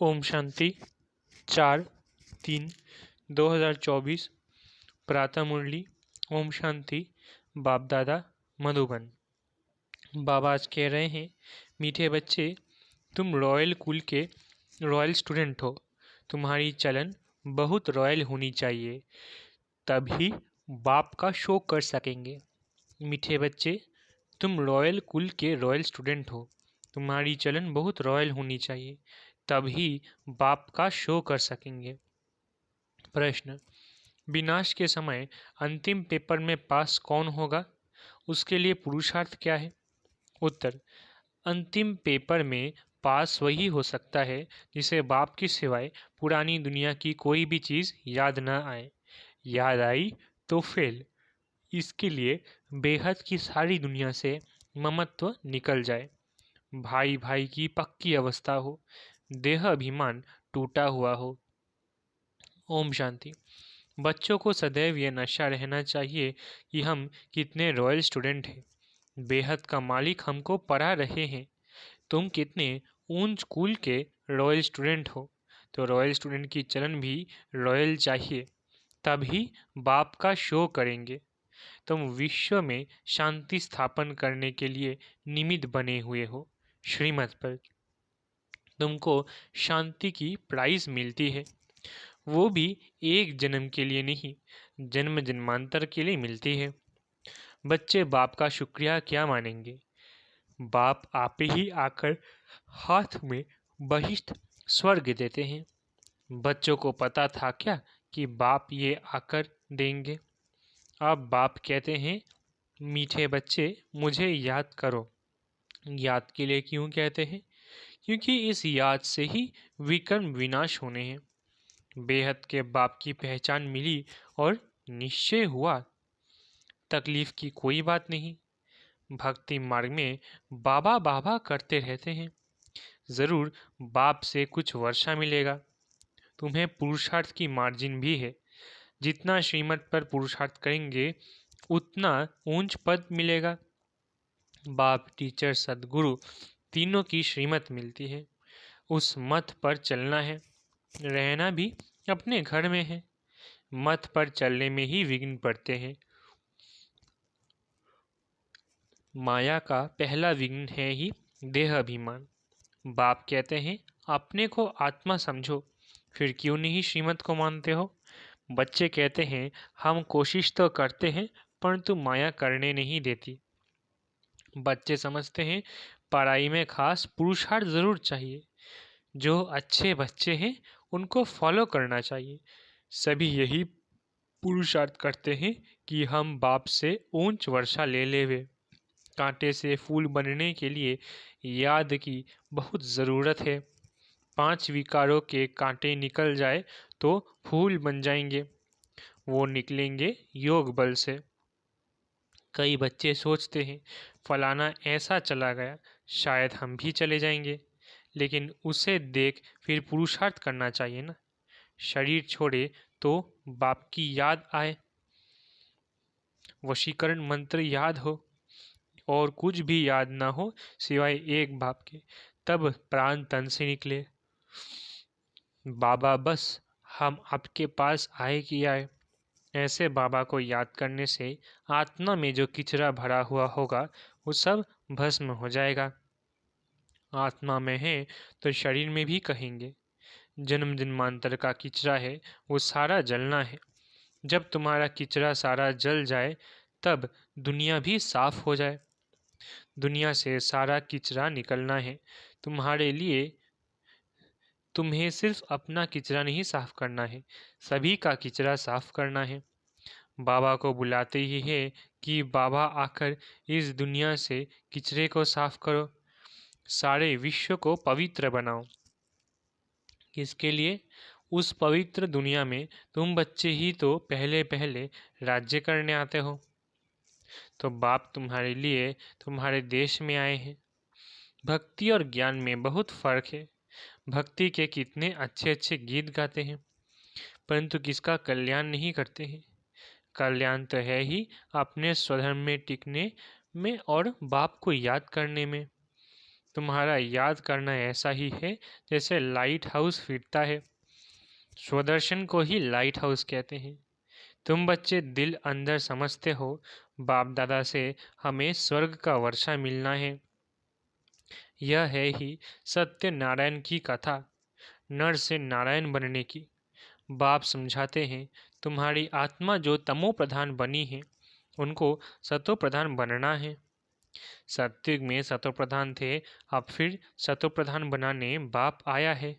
ओम शांति 4/3/2024 प्रातः मुरली। ओम शांति। बाप दादा मधुबन। बाबा आज कह रहे हैं, मीठे बच्चे, तुम रॉयल कुल के रॉयल स्टूडेंट हो। तुम्हारी चलन बहुत रॉयल होनी चाहिए, तभी बाप का शो कर सकेंगे। मीठे बच्चे, तुम रॉयल कुल के रॉयल स्टूडेंट हो। तुम्हारी चलन बहुत रॉयल होनी चाहिए, तभी बाप का शो कर सकेंगे। प्रश्न, विनाश के समय अंतिम पेपर में पास कौन होगा? उसके लिए पुरुषार्थ क्या है? उत्तर, अंतिम पेपर में पास वही हो सकता है जिसे बाप की सिवाय पुरानी दुनिया की कोई भी चीज़ याद न आए। याद आई तो फेल। इसके लिए बेहद की सारी दुनिया से ममत्व निकल जाए, भाई भाई की पक्की अवस्था हो, देह अभिमान टूटा हुआ हो। ओम शांति। बच्चों को सदैव यह नशा रहना चाहिए कि हम कितने रॉयल स्टूडेंट हैं। बेहद का मालिक हमको पढ़ा रहे हैं, तुम कितने ऊंच कुल के रॉयल स्टूडेंट हो। तो रॉयल स्टूडेंट की चलन भी रॉयल चाहिए, तभी बाप का शो करेंगे। तुम विश्व में शांति स्थापन करने के लिए निमित्त बने हुए हो। श्रीमत पर तुमको शांति की प्राइज मिलती है, वो भी एक जन्म के लिए नहीं, जन्म जन्मांतर के लिए मिलती है। बच्चे बाप का शुक्रिया क्या मानेंगे? बाप आप ही आकर हाथ में बहिष्ठ स्वर्ग देते हैं। बच्चों को पता था क्या कि बाप ये आकर देंगे? अब बाप कहते हैं, मीठे बच्चे मुझे याद करो। याद के लिए क्यों कहते हैं? क्योंकि इस याद से ही विकर्म विनाश होने हैं। बेहद के बाप की पहचान मिली और निश्चय हुआ, तकलीफ की कोई बात नहीं। भक्ति मार्ग में बाबा बाबा करते रहते हैं, ज़रूर बाप से कुछ वर्षा मिलेगा। तुम्हें पुरुषार्थ की मार्जिन भी है, जितना श्रीमत पर पुरुषार्थ करेंगे उतना ऊंच पद मिलेगा। बाप, टीचर, सदगुरु तीनों की श्रीमत मिलती है, उस मत पर चलना है। रहना भी अपने घर में है, मत पर चलने में ही विघ्न पड़ते हैं। माया का पहला विघ्न है ही देह अभिमान। बाप कहते हैं, अपने को आत्मा समझो, फिर क्यों नहीं श्रीमत को मानते हो? बच्चे कहते हैं, हम कोशिश तो करते हैं परंतु माया करने नहीं देती। बच्चे समझते हैं, पढ़ाई में खास पुरुषार्थ ज़रूर चाहिए। जो अच्छे बच्चे हैं उनको फॉलो करना चाहिए। सभी यही पुरुषार्थ करते हैं कि हम बाप से ऊंच वर्षा ले लेवे। कांटे से फूल बनने के लिए याद की बहुत ज़रूरत है। 5 विकारों के कांटे निकल जाए तो फूल बन जाएंगे, वो निकलेंगे योग बल से। कई बच्चे सोचते हैं, फलाना ऐसा चला गया, शायद हम भी चले जाएंगे, लेकिन उसे देख फिर पुरुषार्थ करना चाहिए ना। शरीर छोड़े तो बाप की याद आए, वशीकरण मंत्र याद हो और कुछ भी याद ना हो सिवाय एक बाप के, तब प्राण तन से निकले। बाबा, बस हम आपके पास आए कि आए। ऐसे बाबा को याद करने से आत्मा में जो किचरा भरा हुआ होगा वो सब भस्म हो जाएगा। आत्मा में है तो शरीर में भी कहेंगे। जन्म जन्मांतर का किचरा है, वो सारा जलना है। जब तुम्हारा किचरा सारा जल जाए तब दुनिया भी साफ हो जाए। दुनिया से सारा किचरा निकलना है तुम्हारे लिए। तुम्हें सिर्फ अपना किचरा नहीं साफ करना है, सभी का किचरा साफ करना है। बाबा को बुलाते ही है कि बाबा आकर इस दुनिया से किचरे को साफ करो, सारे विश्व को पवित्र बनाओ। किसके लिए? उस पवित्र दुनिया में तुम बच्चे ही तो पहले पहले राज्य करने आते हो। तो बाप तुम्हारे लिए तुम्हारे देश में आए हैं। भक्ति और ज्ञान में बहुत फर्क है। भक्ति के कितने अच्छे अच्छे गीत गाते हैं, परंतु किसका कल्याण नहीं करते हैं। कल्याण तो है ही अपने स्वधर्म में टिकने में और बाप को याद करने में। तुम्हारा याद करना ऐसा ही है जैसे लाइट हाउस फिरता है। स्वदर्शन को ही लाइट हाउस कहते हैं। तुम बच्चे दिल अंदर समझते हो, बाप दादा से हमें स्वर्ग का वर्षा मिलना है। यह है ही सत्य नारायण की कथा, नर से नारायण बनने की। बाप समझाते हैं, तुम्हारी आत्मा जो तमो प्रधान बनी है, उनको सतो प्रधान बनना है। सत्युग में सतो प्रधान थे, अब फिर सतो प्रधान बनाने बाप आया है।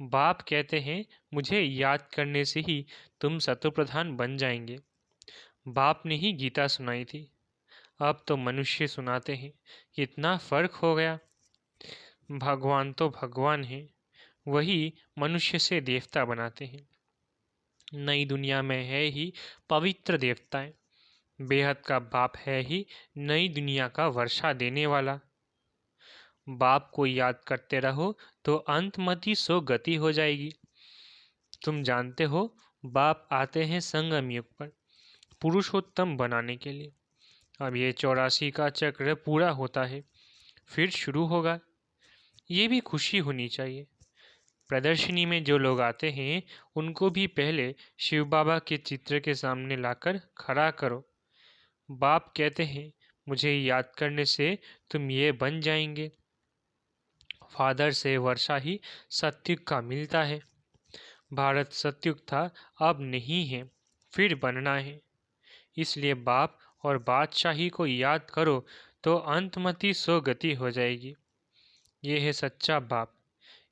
बाप कहते हैं, मुझे याद करने से ही तुम सतो प्रधान बन जाएंगे। बाप ने ही गीता सुनाई थी, अब तो मनुष्य सुनाते हैं। कितना फर्क हो गया। भगवान तो भगवान है, वही मनुष्य से देवता बनाते हैं। नई दुनिया में है ही पवित्र देवताएं। बेहद का बाप है ही नई दुनिया का वर्षा देने वाला। बाप को याद करते रहो तो अंतमति सो गति हो जाएगी। तुम जानते हो, बाप आते हैं संगम युग पर पुरुषोत्तम बनाने के लिए। अब ये 84 का चक्र पूरा होता है, फिर शुरू होगा। ये भी खुशी होनी चाहिए। प्रदर्शनी में जो लोग आते हैं, उनको भी पहले शिव बाबा के चित्र के सामने लाकर खड़ा करो। बाप कहते हैं, मुझे याद करने से तुम ये बन जाएंगे। फादर से वर्षा ही सत्युग का मिलता है। भारत सत्युग था, अब नहीं है, फिर बनना है। इसलिए बाप और बादशाही को याद करो तो अंतमति सो गति हो जाएगी। ये है सच्चा बाप।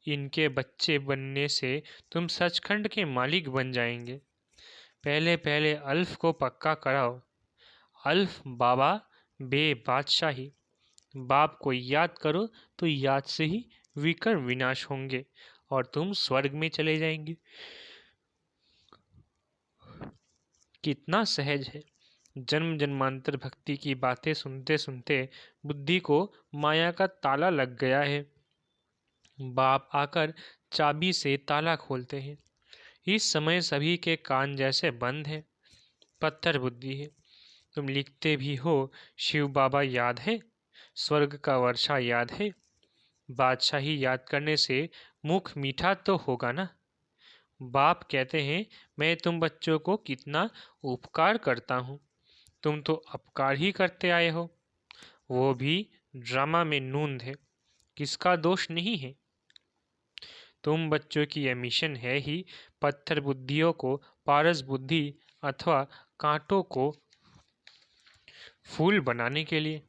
इनके बच्चे बनने से तुम सचखंड के मालिक बन जाएंगे। पहले पहले अल्फ को पक्का कराओ। अल्फ बाबा बे बादशाही। बाप को याद करो तो याद से ही विकर विनाश होंगे और तुम स्वर्ग में चले जाएंगे। कितना सहज है। जन्म जन्मांतर भक्ति की बातें सुनते सुनते बुद्धि को माया का ताला लग गया है। बाप आकर चाबी से ताला खोलते हैं। इस समय सभी के कान जैसे बंद हैं। पत्थर बुद्धि है। तुम लिखते भी हो, शिव बाबा याद है, स्वर्ग का वर्षा याद है। बादशाही याद करने से मुख मीठा तो होगा ना। बाप कहते हैं, मैं तुम बच्चों को कितना उपकार करता हूँ, तुम तो अपकार ही करते आए हो। वो भी ड्रामा में नूंद है, किसका दोष नहीं है। तुम बच्चों की यह मिशन है ही पत्थर बुद्धियों को पारस बुद्धि अथवा कांटों को फूल बनाने के लिए।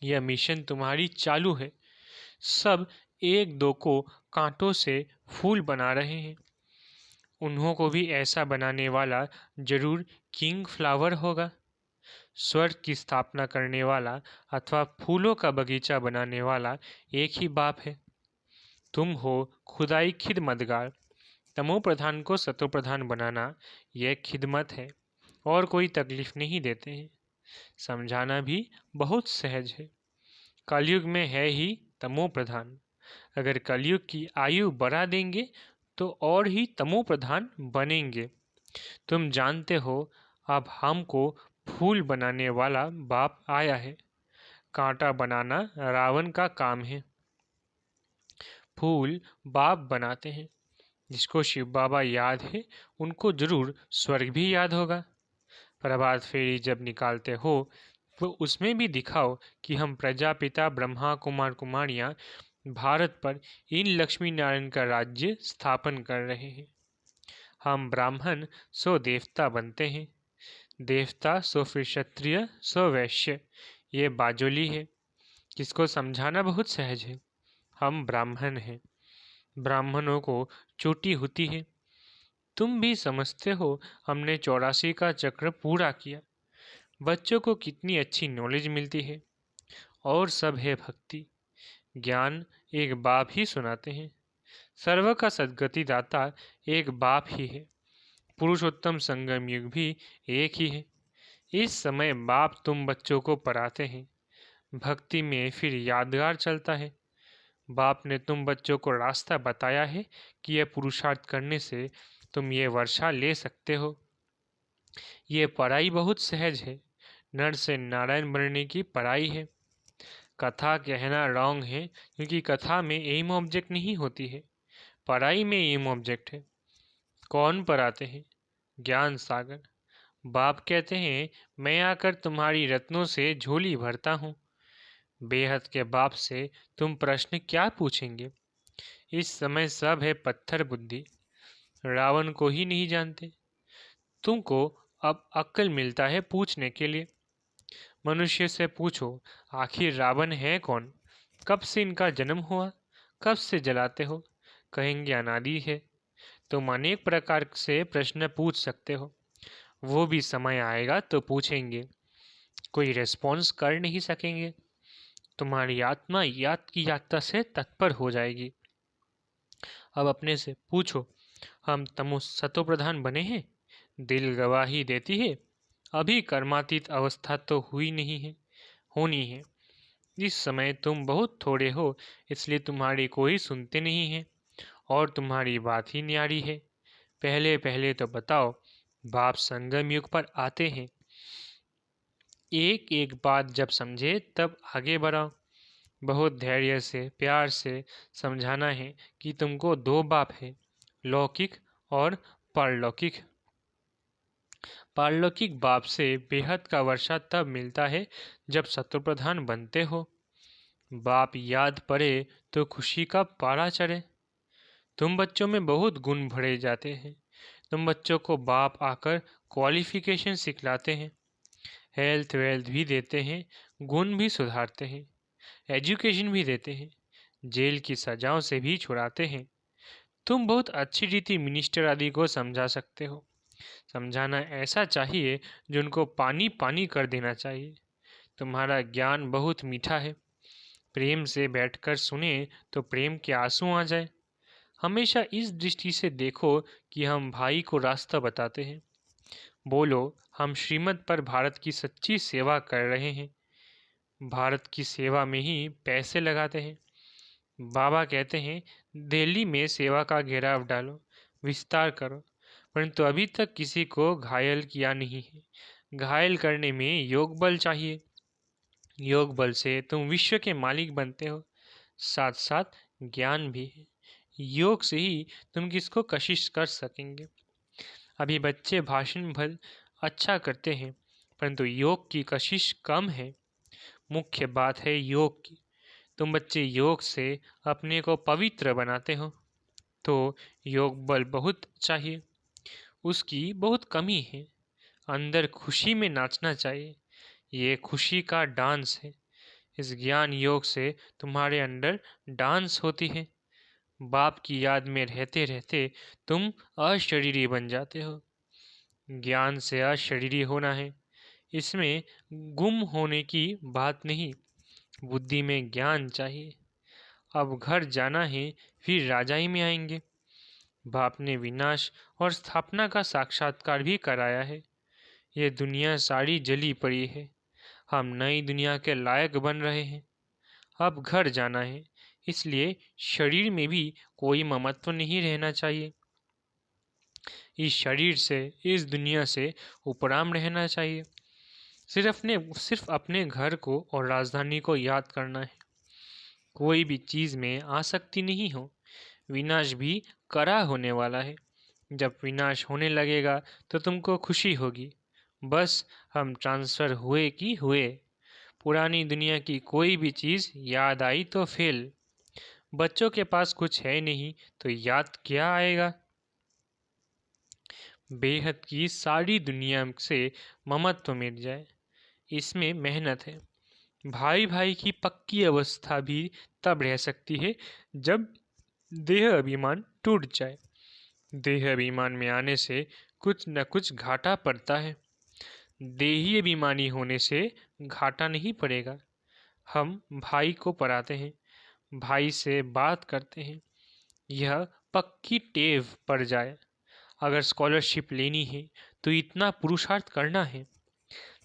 यह मिशन तुम्हारी चालू है। सब एक दो को कांटों से फूल बना रहे हैं। उन्हों को भी ऐसा बनाने वाला जरूर किंग फ्लावर होगा। स्वर्ग की स्थापना करने वाला अथवा फूलों का बगीचा बनाने वाला एक ही बाप है। तुम हो खुदाई खिदमतगार। तमो प्रधान को सतो प्रधान बनाना यह खिदमत है और कोई तकलीफ नहीं देते हैं। समझाना भी बहुत सहज है। कलयुग में है ही तमो प्रधान। अगर कलयुग की आयु बढ़ा देंगे तो और ही तमो प्रधान बनेंगे। तुम जानते हो, अब हमको फूल बनाने वाला बाप आया है। कांटा बनाना रावण का काम है। फूल बाप बनाते हैं। जिसको शिव बाबा याद है, उनको जरूर स्वर्ग भी याद होगा। प्रभात फेरी जब निकालते हो तो उसमें भी दिखाओ कि हम प्रजापिता ब्रह्मा कुमार कुमारियां भारत पर इन लक्ष्मी नारायण का राज्य स्थापन कर रहे हैं। हम ब्राह्मण सो देवता बनते हैं, देवता सो फिर क्षत्रिय सो वैश्य। ये बाजोली है, जिसको समझाना बहुत सहज है। हम ब्राह्मण हैं, ब्राह्मणों को चोटी होती है। तुम भी समझते हो, हमने 84 का चक्र पूरा किया। बच्चों को कितनी अच्छी नॉलेज मिलती है। और सब है भक्ति ज्ञान, एक बाप ही सुनाते हैं। सर्व का सद्गति दाता एक बाप ही है। पुरुषोत्तम संगम युग भी एक ही है। इस समय बाप तुम बच्चों को पढ़ाते हैं। भक्ति में फिर यादगार चलता है। बाप ने तुम बच्चों को रास्ता बताया है कि यह पुरुषार्थ करने से तुम ये वर्षा ले सकते हो। ये पढ़ाई बहुत सहज है, नर से नारायण बनने की पढ़ाई है। कथा कहना रॉन्ग है, क्योंकि कथा में एम ऑब्जेक्ट नहीं होती है, पढ़ाई में एम ऑब्जेक्ट है। कौन पढ़ाते हैं? ज्ञान सागर। बाप कहते हैं, मैं आकर तुम्हारी रत्नों से झोली भरता हूँ। बेहद के बाप से तुम प्रश्न क्या पूछेंगे? इस समय सब है पत्थर बुद्धि, रावण को ही नहीं जानते। तुमको अब अक्ल मिलता है पूछने के लिए। मनुष्य से पूछो, आखिर रावण है कौन? कब से इनका जन्म हुआ? कब से जलाते हो? कहेंगे अनादि है। तुम अनेक प्रकार से प्रश्न पूछ सकते हो, वो भी समय आएगा तो पूछेंगे, कोई रेस्पॉन्स कर नहीं सकेंगे। तुम्हारी आत्मा याद की यात्रा से तत्पर हो जाएगी। अब अपने से पूछो, हम तमो सतो प्रधान बने हैं? दिल गवाही देती है, अभी कर्मातीत अवस्था तो हुई नहीं है, होनी है। इस समय तुम बहुत थोड़े हो, इसलिए तुम्हारी कोई सुनते नहीं है और तुम्हारी बात ही न्यारी है। पहले पहले तो बताओ, बाप संगम युग पर आते हैं, एक एक बात जब समझे तब आगे बढ़ाओ। बहुत धैर्य से प्यार से समझाना है कि तुमको दो बाप है, लौकिक और पारलौकिक। पारलौकिक बाप से बेहद का वर्षा तब मिलता है जब शत्रुप्रधान बनते हो। बाप याद पड़े तो खुशी का पारा चढ़े। तुम बच्चों में बहुत गुण भरे जाते हैं। तुम बच्चों को बाप आकर क्वालिफिकेशन सिखलाते हैं, हेल्थ वेल्थ भी देते हैं, गुण भी सुधारते हैं, एजुकेशन भी देते हैं, जेल की सजाओं से भी छुड़ाते हैं। तुम बहुत अच्छी रीति मिनिस्टर आदि को समझा सकते हो। समझाना ऐसा चाहिए जो उनको पानी पानी कर देना चाहिए। तुम्हारा ज्ञान बहुत मीठा है, प्रेम से बैठकर सुने तो प्रेम के आंसू आ जाए। हमेशा इस दृष्टि से देखो कि हम भाई को रास्ता बताते हैं। बोलो, हम श्रीमत पर भारत की सच्ची सेवा कर रहे हैं, भारत की सेवा में ही पैसे लगाते हैं। बाबा कहते हैं, दिल्ली में सेवा का घेराव डालो, विस्तार करो, परंतु अभी तक किसी को घायल किया नहीं है। घायल करने में योग बल चाहिए। योग बल से तुम विश्व के मालिक बनते हो, साथ साथ ज्ञान भी है। योग से ही तुम किसको कशिश कर सकेंगे। अभी बच्चे भाषण भर अच्छा करते हैं, परंतु योग की कशिश कम है। मुख्य बात है योग की। तुम बच्चे योग से अपने को पवित्र बनाते हो, तो योग बल बहुत चाहिए, उसकी बहुत कमी है। अंदर खुशी में नाचना चाहिए, ये खुशी का डांस है। इस ज्ञान योग से तुम्हारे अंदर डांस होती है। बाप की याद में रहते रहते तुम अशरीरी बन जाते हो। ज्ञान से अशरीरी होना है, इसमें गुम होने की बात नहीं। बुद्धि में ज्ञान चाहिए। अब घर जाना है, फिर राजाई में आएंगे। बाप ने विनाश और स्थापना का साक्षात्कार भी कराया है। ये दुनिया सारी जली पड़ी है, हम नई दुनिया के लायक बन रहे हैं। अब घर जाना है, इसलिए शरीर में भी कोई ममत्व नहीं रहना चाहिए। इस शरीर से, इस दुनिया से उपराम रहना चाहिए। सिर्फ अपने घर को और राजधानी को याद करना है। कोई भी चीज़ में आसक्ति नहीं हो। विनाश भी करा होने वाला है। जब विनाश होने लगेगा तो तुमको खुशी होगी। बस हम ट्रांसफ़र हुए कि हुए। पुरानी दुनिया की कोई भी चीज़ याद आई तो फेल। बच्चों के पास कुछ है नहीं तो याद क्या आएगा। बेहद की सारी दुनिया से ममत्व मिट जाए, इसमें मेहनत है। भाई भाई की पक्की अवस्था भी तब रह सकती है जब देह अभिमान टूट जाए। देह अभिमान में आने से कुछ न कुछ घाटा पड़ता है। देही अभिमानी होने से घाटा नहीं पड़ेगा। हम भाई को पढ़ाते हैं, भाई से बात करते हैं, यह पक्की टेव पड़ जाए। अगर स्कॉलरशिप लेनी है तो इतना पुरुषार्थ करना है।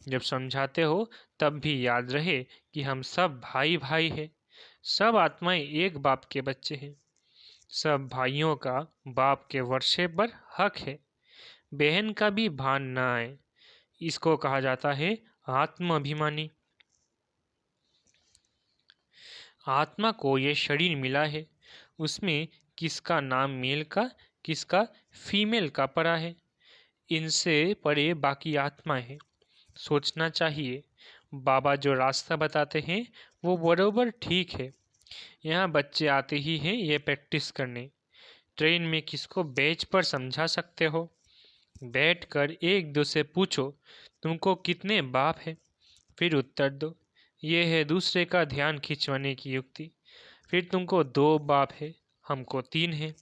जब समझाते हो तब भी याद रहे कि हम सब भाई भाई हैं। सब आत्माएं एक बाप के बच्चे हैं। सब भाइयों का बाप के वर्षे पर हक है। बहन का भी भान न आए, इसको कहा जाता है आत्म अभिमानी। आत्मा को ये शरीर मिला है, उसमें किसका नाम मेल का, किसका फीमेल का पड़ा है। इनसे परे बाकी आत्मा है। सोचना चाहिए। बाबा जो रास्ता बताते हैं वो बरोबर ठीक है। यहाँ बच्चे आते ही हैं ये प्रैक्टिस करने। ट्रेन में किसको बेंच पर समझा सकते हो? बैठकर एक दो से पूछो तुमको कितने बाप है, फिर उत्तर दो। ये है दूसरे का ध्यान खिंचवाने की युक्ति। फिर तुमको 2 बाप है, हमको 3 है।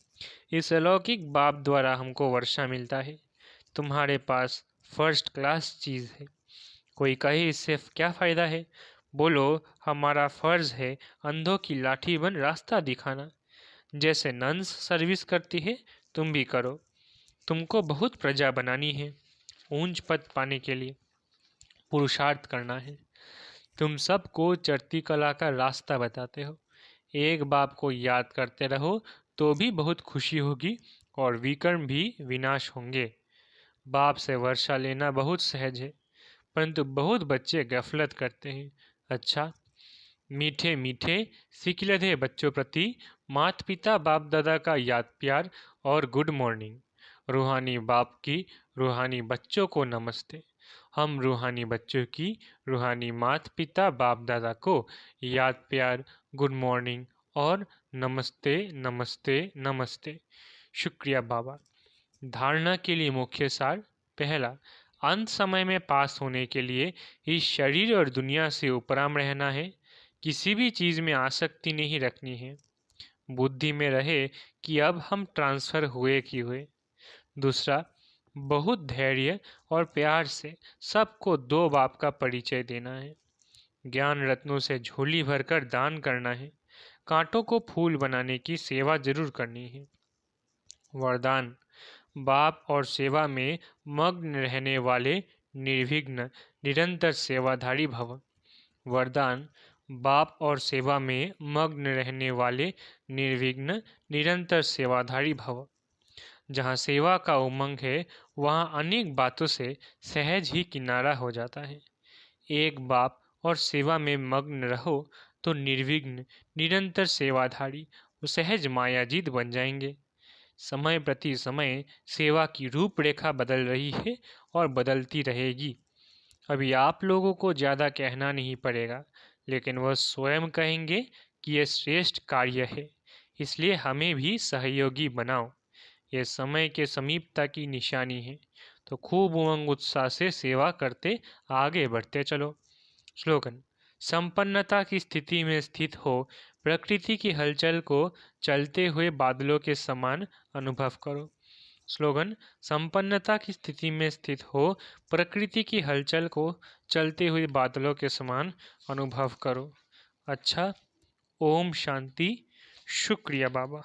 इस अलौकिक बाप द्वारा हमको वर्षा मिलता है। तुम्हारे पास फर्स्ट क्लास चीज़ है। कोई कहे इससे क्या फ़ायदा है? बोलो हमारा फ़र्ज़ है अंधों की लाठी बन रास्ता दिखाना। जैसे नन्स सर्विस करती है तुम भी करो। तुमको बहुत प्रजा बनानी है। ऊंच पद पाने के लिए पुरुषार्थ करना है। तुम सबको चढ़ती कला का रास्ता बताते हो। एक बाप को याद करते रहो तो भी बहुत खुशी होगी और विकर्म भी विनाश होंगे। बाप से वर्षा लेना बहुत सहज है, परंतु बहुत बच्चे गफलत करते हैं। अच्छा, मीठे मीठे सिकिलधे बच्चों प्रति माता पिता बाप दादा का याद प्यार और गुड मॉर्निंग। रूहानी बाप की रूहानी बच्चों को नमस्ते। हम रूहानी बच्चों की रूहानी माता पिता बाप दादा को याद प्यार, गुड मॉर्निंग और नमस्ते नमस्ते नमस्ते। शुक्रिया बाबा। धारणा के लिए मुख्य सार। पहला, अंत समय में पास होने के लिए इस शरीर और दुनिया से उपराम रहना है। किसी भी चीज़ में आसक्ति नहीं रखनी है। बुद्धि में रहे कि अब हम ट्रांसफ़र हुए कि हुए। दूसरा, बहुत धैर्य और प्यार से सबको 2 बाप का परिचय देना है। ज्ञान रत्नों से झोली भरकर दान करना है। कांटों को फूल बनाने की सेवा जरूर करनी है। वरदान, बाप और सेवा में मग्न रहने वाले निर्विघ्न निरंतर सेवाधारी भव। वरदान, बाप और सेवा में मग्न रहने वाले निर्विघ्न निरंतर सेवाधारी भव। जहाँ सेवा का उमंग है वहाँ अनेक बातों से सहज ही किनारा हो जाता है। एक बाप और सेवा में मग्न रहो तो निर्विघ्न निरंतर सेवाधारी वो सहज मायाजीत बन जाएंगे। समय प्रति समय सेवा की रूपरेखा बदल रही है और बदलती रहेगी। अभी आप लोगों को ज़्यादा कहना नहीं पड़ेगा, लेकिन वह स्वयं कहेंगे कि यह श्रेष्ठ कार्य है, इसलिए हमें भी सहयोगी बनाओ। यह समय के समीपता की निशानी है, तो खूब उमंग उत्साह से सेवा करते आगे बढ़ते चलो। स्लोगन, संपन्नता की स्थिति में स्थित हो प्रकृति की हलचल को चलते हुए बादलों के समान अनुभव करो। स्लोगन, संपन्नता की स्थिति में स्थित हो प्रकृति की हलचल को चलते हुए बादलों के समान अनुभव करो। अच्छा, ओम शांति। शुक्रिया बाबा।